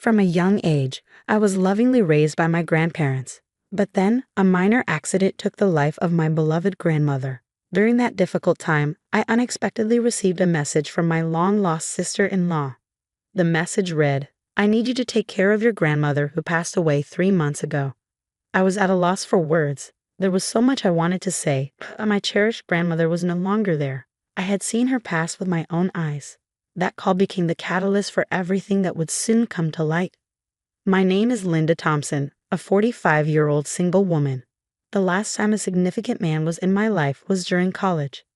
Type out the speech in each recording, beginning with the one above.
From a young age, I was lovingly raised by my grandparents. But then, a minor accident took the life of my beloved grandmother. During that difficult time, I unexpectedly received a message from my long-lost sister-in-law. The message read, "I need you to take care of your grandmother who passed away 3 months ago." I was at a loss for words. There was so much I wanted to say, but my cherished grandmother was no longer there. I had seen her pass with my own eyes. That call became the catalyst for everything that would soon come to light. My name is Linda Thompson, a 45-year-old single woman. The last time a significant man was in my life was during college.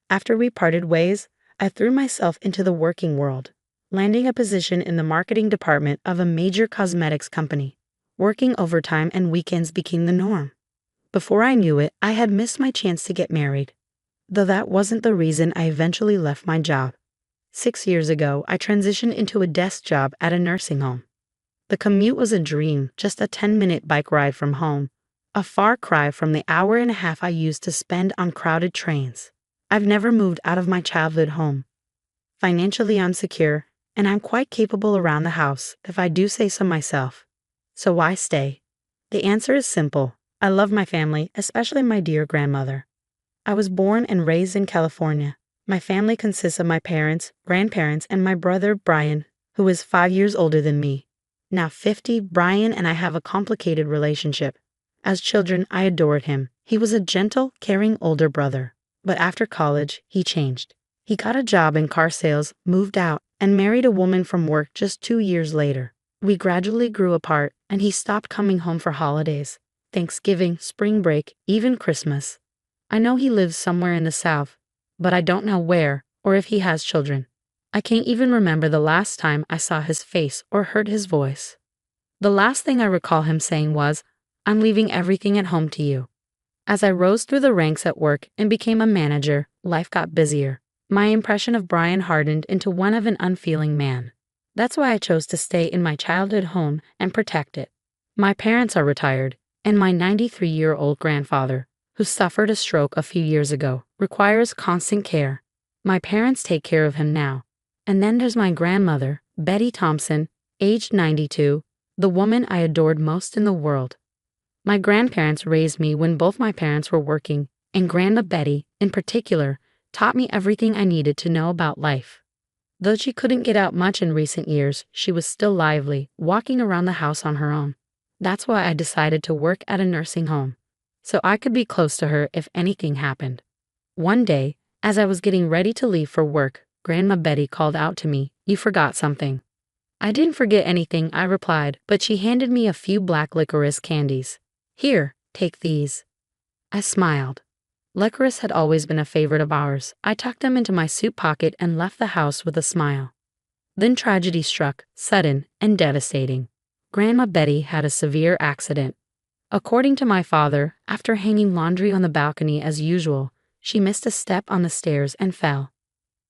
After we parted ways, I threw myself into the working world, landing a position in the marketing department of a major cosmetics company. Working overtime and weekends became the norm. Before I knew it, I had missed my chance to get married. Though that wasn't the reason I eventually left my job. 6 years ago, I transitioned into a desk job at a nursing home. The commute was a dream, just a 10-minute bike ride from home, a far cry from the hour and a half I used to spend on crowded trains. I've never moved out of my childhood home. Financially, I'm secure, and I'm quite capable around the house, if I do say so myself. So why stay? The answer is simple. I love my family, especially my dear grandmother. I was born and raised in California. My family consists of my parents, grandparents, and my brother, Brian, who is 5 years older than me. Now 50, Brian and I have a complicated relationship. As children, I adored him. He was a gentle, caring older brother. But after college, he changed. He got a job in car sales, moved out, and married a woman from work just 2 years later. We gradually grew apart, and he stopped coming home for holidays. Thanksgiving, spring break, even Christmas. I know he lives somewhere in the South, but I don't know where or if he has children. I can't even remember the last time I saw his face or heard his voice. The last thing I recall him saying was, "I'm leaving everything at home to you." As I rose through the ranks at work and became a manager, life got busier. My impression of Brian hardened into one of an unfeeling man. That's why I chose to stay in my childhood home and protect it. My parents are retired, and my 93-year-old grandfather, who suffered a stroke a few years ago, requires constant care. My parents take care of him now. And then there's my grandmother, Betty Thompson, aged 92, the woman I adored most in the world. My grandparents raised me when both my parents were working, and Grandma Betty, in particular, taught me everything I needed to know about life. Though she couldn't get out much in recent years, she was still lively, walking around the house on her own. That's why I decided to work at a nursing home, so I could be close to her if anything happened. One day, as I was getting ready to leave for work, Grandma Betty called out to me, "You forgot something." I didn't forget anything, I replied, but she handed me a few black licorice candies. "Here, take these." I smiled. Licorice had always been a favorite of ours. I tucked them into my suit pocket and left the house with a smile. Then tragedy struck, sudden and devastating. Grandma Betty had a severe accident. According to my father, after hanging laundry on the balcony as usual, she missed a step on the stairs and fell.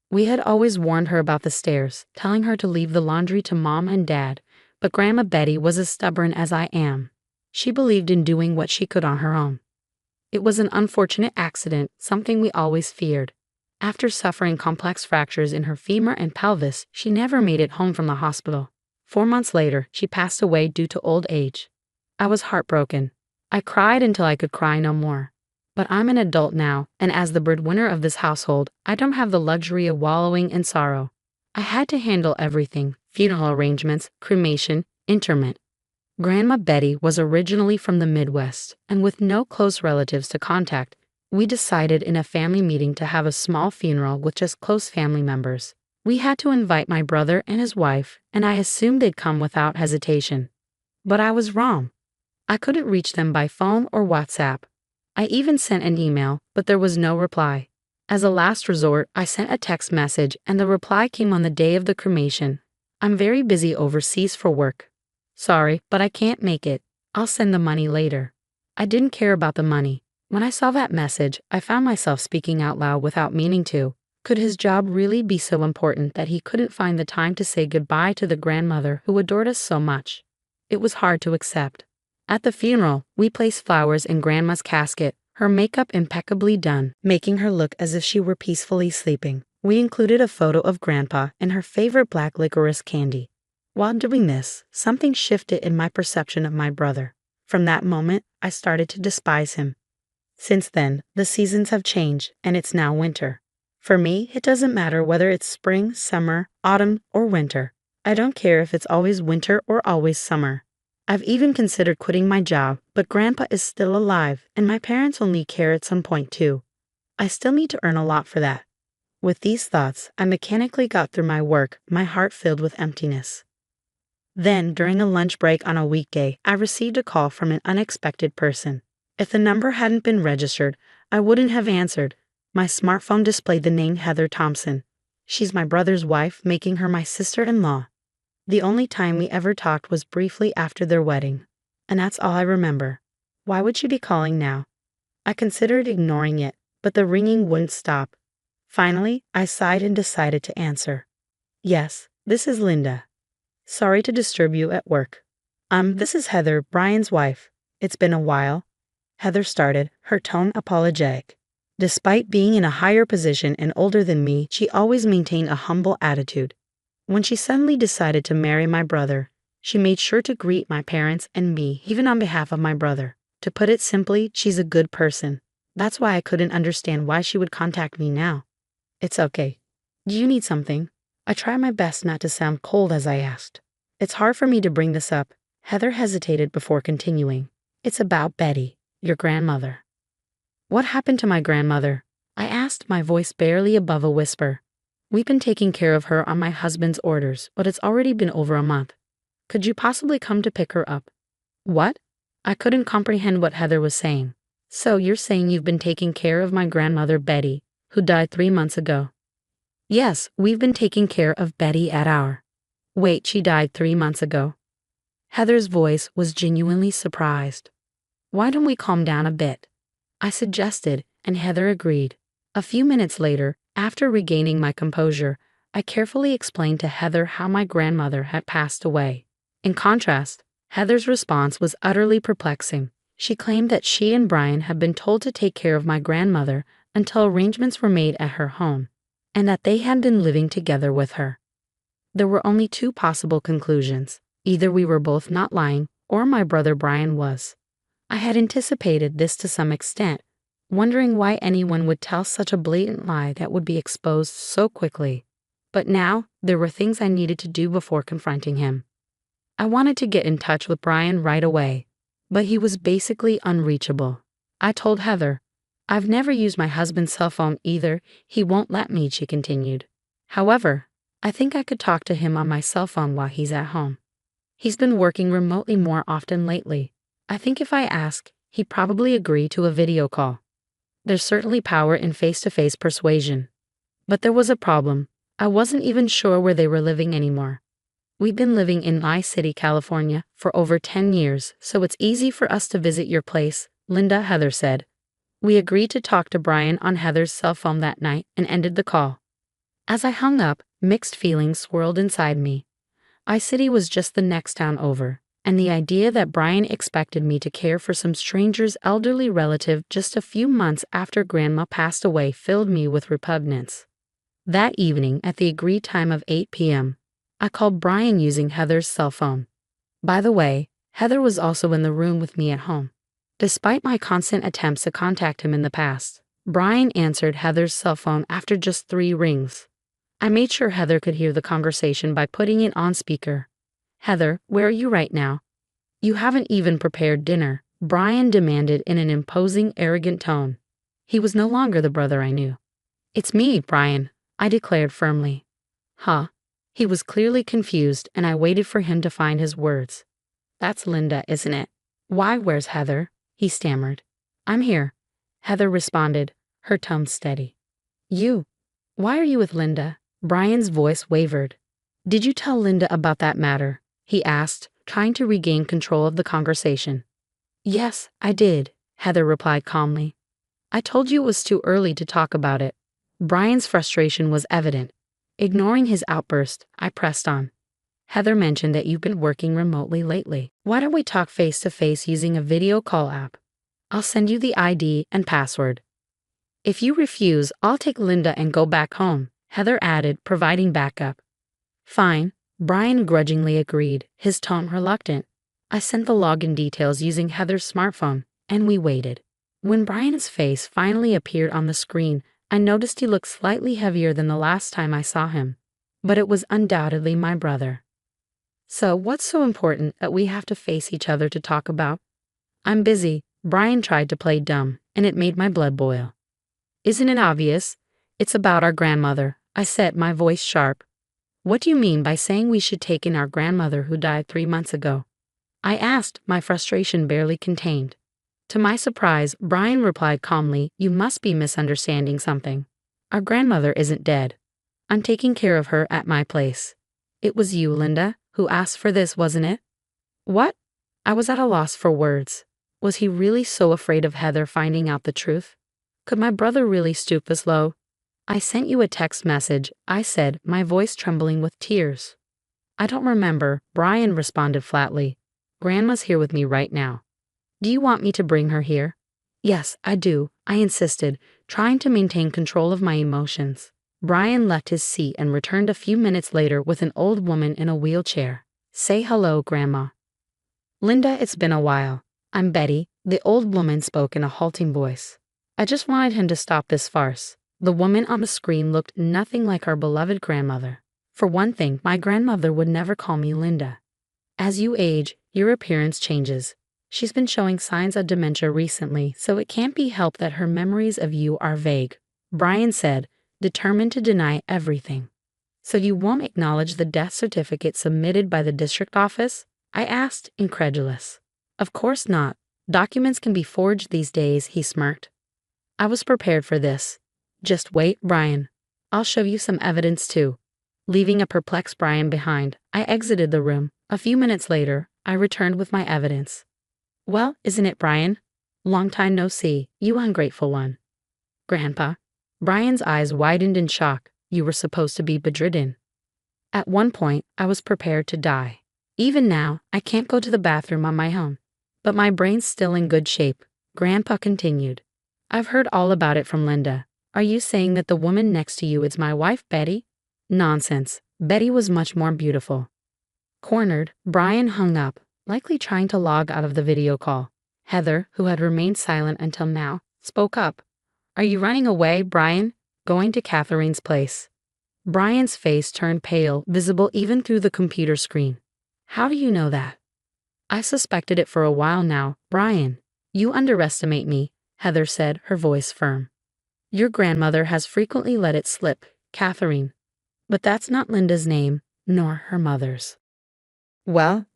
We had always warned her about the stairs, telling her to leave the laundry to Mom and Dad, but Grandma Betty was as stubborn as I am. She believed in doing what she could on her own. It was an unfortunate accident, something we always feared. After suffering complex fractures in her femur and pelvis, she never made it home from the hospital. 4 months later, she passed away due to old age. I was heartbroken. I cried until I could cry no more. But I'm an adult now, and as the breadwinner of this household, I don't have the luxury of wallowing in sorrow. I had to handle everything: funeral arrangements, cremation, interment. Grandma Betty was originally from the Midwest, and with no close relatives to contact, we decided in a family meeting to have a small funeral with just close family members. We had to invite my brother and his wife, and I assumed they'd come without hesitation. But I was wrong. I couldn't reach them by phone or WhatsApp. I even sent an email, but there was no reply. As a last resort, I sent a text message, and the reply came on the day of the cremation. "I'm very busy overseas for work. Sorry, but I can't make it. I'll send the money later." I didn't care about the money. When I saw that message, I found myself speaking out loud without meaning to. Could his job really be so important that he couldn't find the time to say goodbye to the grandmother who adored us so much? It was hard to accept. At the funeral, we placed flowers in Grandma's casket, her makeup impeccably done, making her look as if she were peacefully sleeping. We included a photo of Grandpa and her favorite black licorice candy. While doing this, something shifted in my perception of my brother. From that moment, I started to despise him. Since then, the seasons have changed, and it's now winter. For me, it doesn't matter whether it's spring, summer, autumn, or winter. I don't care if it's always winter or always summer. I've even considered quitting my job, but Grandpa is still alive, and my parents will need care at some point too. I still need to earn a lot for that. With these thoughts, I mechanically got through my work, my heart filled with emptiness. Then, during a lunch break on a weekday, I received a call from an unexpected person. If the number hadn't been registered, I wouldn't have answered. My smartphone displayed the name Heather Thompson. She's my brother's wife, making her my sister-in-law. The only time we ever talked was briefly after their wedding. And that's all I remember. Why would she be calling now? I considered ignoring it, but the ringing wouldn't stop. Finally, I sighed and decided to answer. Yes, this is Linda. Sorry to disturb you at work. This is Heather, Brian's wife. It's been a while. Heather started, her tone apologetic. Despite being in a higher position and older than me, she always maintained a humble attitude. When she suddenly decided to marry my brother, she made sure to greet my parents and me, even on behalf of my brother. To put it simply, she's a good person. That's why I couldn't understand why she would contact me now. It's okay. Do you need something? I tried my best not to sound cold as I asked. It's hard for me to bring this up. Heather hesitated before continuing. It's about Betty, your grandmother. What happened to my grandmother? I asked, my voice barely above a whisper. We've been taking care of her on my husband's orders, but it's already been over a month. Could you possibly come to pick her up? What? I couldn't comprehend what Heather was saying. So you're saying you've been taking care of my grandmother Betty, who died 3 months ago? Yes, we've been taking care of Betty at our... Wait, she died 3 months ago? Heather's voice was genuinely surprised. Why don't we calm down a bit? I suggested, and Heather agreed. A few minutes later, after regaining my composure, I carefully explained to Heather how my grandmother had passed away. In contrast, Heather's response was utterly perplexing. She claimed that she and Brian had been told to take care of my grandmother until arrangements were made at her home, and that they had been living together with her. There were only 2 possible conclusions. Either we were both not lying, or my brother Brian was. I had anticipated this to some extent, wondering why anyone would tell such a blatant lie that would be exposed so quickly. But now, there were things I needed to do before confronting him. I wanted to get in touch with Brian right away, but he was basically unreachable. I told Heather, I've never used my husband's cell phone either. He won't let me, she continued. However, I think I could talk to him on my cell phone while he's at home. He's been working remotely more often lately. I think if I ask, he'd probably agree to a video call. There's certainly power in face-to-face persuasion. But there was a problem. I wasn't even sure where they were living anymore. We've been living in Nye City, California, for over 10 years, so it's easy for us to visit your place, Linda, Heather said. We agreed to talk to Brian on Heather's cell phone that night and ended the call. As I hung up, mixed feelings swirled inside me. Nye City was just the next town over, and the idea that Brian expected me to care for some stranger's elderly relative just a few months after Grandma passed away filled me with repugnance. That evening, at the agreed time of 8 p.m., I called Brian using Heather's cell phone. By the way, Heather was also in the room with me at home. Despite my constant attempts to contact him in the past, Brian answered Heather's cell phone after just 3 rings. I made sure Heather could hear the conversation by putting it on speaker. Heather, where are you right now? You haven't even prepared dinner, Brian demanded in an imposing, arrogant tone. He was no longer the brother I knew. It's me, Brian, I declared firmly. Huh? He was clearly confused, and I waited for him to find his words. That's Linda, isn't it? Why, where's Heather? He stammered. I'm here, Heather responded, her tone steady. You? Why are you with Linda? Brian's voice wavered. Did you tell Linda about that matter? He asked, trying to regain control of the conversation. Yes, I did, Heather replied calmly. I told you it was too early to talk about it. Brian's frustration was evident. Ignoring his outburst, I pressed on. Heather mentioned that you've been working remotely lately. Why don't we talk face-to-face using a video call app? I'll send you the ID and password. If you refuse, I'll take Linda and go back home, Heather added, providing backup. Fine, Brian grudgingly agreed, his tone reluctant. I sent the login details using Heather's smartphone, and we waited. When Brian's face finally appeared on the screen, I noticed he looked slightly heavier than the last time I saw him. But it was undoubtedly my brother. So, what's so important that we have to face each other to talk about? I'm busy. Brian tried to play dumb, and it made my blood boil. Isn't it obvious? It's about our grandmother, I said, my voice sharp. What do you mean by saying we should take in our grandmother who died 3 months ago? I asked, my frustration barely contained. To my surprise, Brian replied calmly, you must be misunderstanding something. Our grandmother isn't dead. I'm taking care of her at my place. It was you, Linda, who asked for this, wasn't it? What? I was at a loss for words. Was he really so afraid of Heather finding out the truth? Could my brother really stoop this low? I sent you a text message, I said, my voice trembling with tears. I don't remember, Brian responded flatly. Grandma's here with me right now. Do you want me to bring her here? Yes, I do, I insisted, trying to maintain control of my emotions. Brian left his seat and returned a few minutes later with an old woman in a wheelchair. Say hello, Grandma. Linda, it's been a while. I'm Betty, the old woman spoke in a halting voice. I just wanted him to stop this farce. The woman on the screen looked nothing like our beloved grandmother. For one thing, my grandmother would never call me Linda. As you age, your appearance changes. She's been showing signs of dementia recently, so it can't be helped that her memories of you are vague, Brian said, determined to deny everything. So you won't acknowledge the death certificate submitted by the district office? I asked, incredulous. Of course not. Documents can be forged these days, he smirked. I was prepared for this. Just wait, Brian. I'll show you some evidence too. Leaving a perplexed Brian behind, I exited the room. A few minutes later, I returned with my evidence. Well, isn't it, Brian? Long time no see, you ungrateful one. Grandpa. Brian's eyes widened in shock. You were supposed to be bedridden. At one point, I was prepared to die. Even now, I can't go to the bathroom on my own. But my brain's still in good shape, Grandpa continued. I've heard all about it from Linda. Are you saying that the woman next to you is my wife, Betty? Nonsense. Betty was much more beautiful. Cornered, Brian hung up, likely trying to log out of the video call. Heather, who had remained silent until now, spoke up. Are you running away, Brian? Going to Catherine's place. Brian's face turned pale, visible even through the computer screen. How do you know that? I suspected it for a while now, Brian. You underestimate me, Heather said, her voice firm. Your grandmother has frequently let it slip, Catherine. But that's not Linda's name, nor her mother's. Well,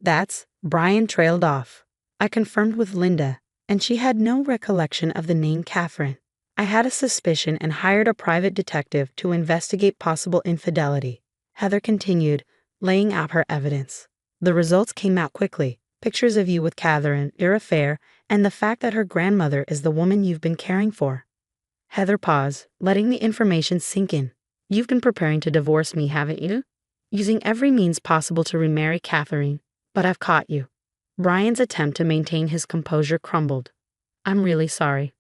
Brian trailed off. I confirmed with Linda, and she had no recollection of the name Catherine. I had a suspicion and hired a private detective to investigate possible infidelity. Heather continued, laying out her evidence. The results came out quickly. Pictures of you with Catherine, your affair, and the fact that her grandmother is the woman you've been caring for. Heather paused, letting the information sink in. You've been preparing to divorce me, haven't you? Using every means possible to remarry Catherine, but I've caught you. Brian's attempt to maintain his composure crumbled. I'm really sorry.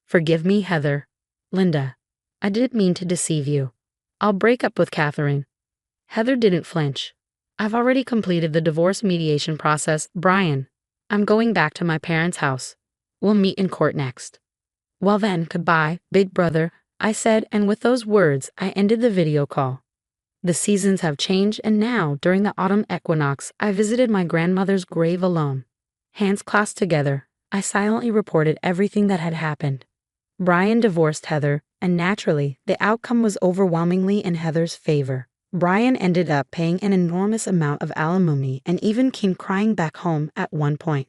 Forgive me, Heather. Linda, I didn't mean to deceive you. I'll break up with Catherine. Heather didn't flinch. I've already completed the divorce mediation process, Brian. I'm going back to my parents' house. We'll meet in court next. Well then, goodbye, big brother, I said, and with those words, I ended the video call. The seasons have changed, and now, during the autumn equinox, I visited my grandmother's grave alone. Hands clasped together, I silently reported everything that had happened. Brian divorced Heather, and naturally, the outcome was overwhelmingly in Heather's favor. Brian ended up paying an enormous amount of alimony and even came crying back home at one point.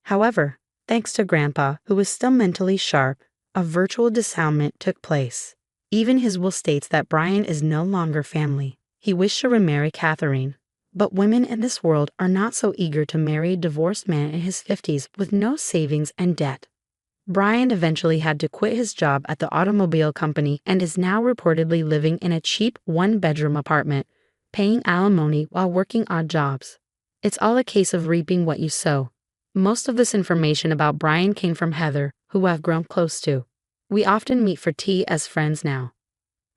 However, thanks to Grandpa, who was still mentally sharp, a virtual dissoundment took place. Even his will states that Brian is no longer family. He wished to remarry Catherine. But women in this world are not so eager to marry a divorced man in his 50s with no savings and debt. Brian eventually had to quit his job at the automobile company and is now reportedly living in a cheap one-bedroom apartment, paying alimony while working odd jobs. It's all a case of reaping what you sow. Most of this information about Brian came from Heather, who I've grown close to. We often meet for tea as friends now.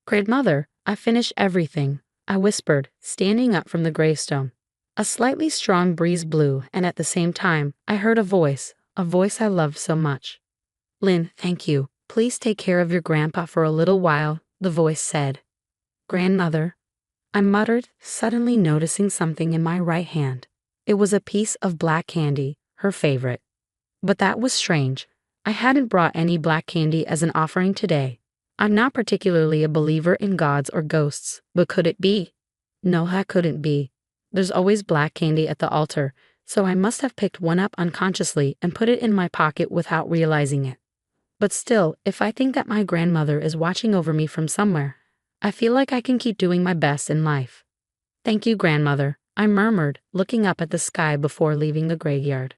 Grandmother, I finished everything. I whispered, standing up from the gravestone. A slightly strong breeze blew, and at the same time, I heard a voice I loved so much. Lynn, thank you. Please take care of your grandpa for a little while, the voice said. Grandmother, I muttered, suddenly noticing something in my right hand. It was a piece of black candy, her favorite. But that was strange. I hadn't brought any black candy as an offering today. I'm not particularly a believer in gods or ghosts, but could it be? No, that couldn't be. There's always black candy at the altar, so I must have picked one up unconsciously and put it in my pocket without realizing it. But still, if I think that my grandmother is watching over me from somewhere, I feel like I can keep doing my best in life. Thank you, grandmother, I murmured, looking up at the sky before leaving the graveyard.